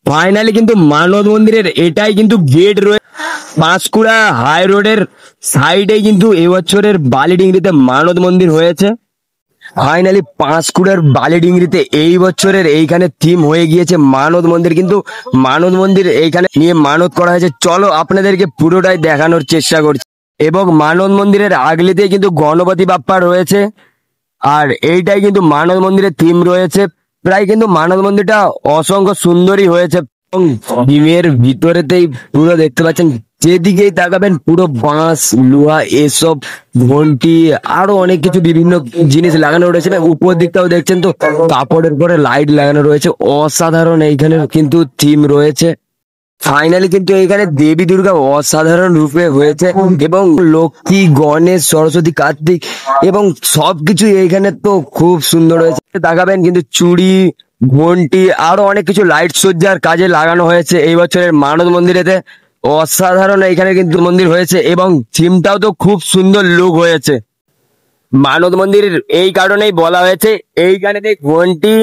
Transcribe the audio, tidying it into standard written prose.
Finally কিন্তু মানদ মন্দিরের এটাই কিন্তু গেট রয়েছে। পাঁশকুড়া হাই রোডের সাইডে কিন্তু এবছরের বালিডিংরিতে মানদ মন্দির হয়েছে। ফাইনালি পাঁশকুড়ার বালিডিংরিতে এই বছরের এইখানে থিম হয়ে গিয়েছে মানদ মন্দির। কিন্তু মানদ মন্দির এইখানে নিয়ে মানত করা হয়েছে, চলো আপনাদেরকে পুরোটাই দেখানোর চেষ্টা করছি। এবং মানদ মন্দিরের আগলিতে কিন্তু গণপতি বাপ্পা রয়েছে, আর এইটাই কিন্তু মানদ মন্দিরের থিম রয়েছে। প্রায় কিন্তু মানদ মন্দিরটা অসংখ্য সুন্দরই হয়েছে। এবং থিমের ভিতরেতেই পুরো দেখতে পাচ্ছেন, যেদিকেই তাকাবেন পুরো বাঁশ লোহা এসব ঘন্টি আরো অনেক কিছু বিভিন্ন জিনিস লাগানো রয়েছে। উপর দিকটাও দেখছেন তো কাপড়ের পরে লাইট লাগানো রয়েছে, অসাধারণ এইখানে কিন্তু থিম রয়েছে। ফাইনালি কিন্তু এখানে দেবী দুর্গা অসাধারণ রূপে হয়েছে, এবং লক্ষ্মী গণেশ সরস্বতী কার্তিক এবং সবকিছু এইখানে তো খুব সুন্দর হয়েছে। তাকাবেন কিন্তু চুড়ি ঘন্টি আরো অনেক কিছু লাইট সজ্জার কাজে লাগানো হয়েছে এই বছরের মানদ মন্দিরেতে। অসাধারণ এখানে কিন্তু মন্দির হয়েছে, এবং থিমটাও তো খুব সুন্দর লুক হয়েছে। মানদ মন্দিরের এই কারণেই বলা হয়েছে, এইখানে ঘন্টি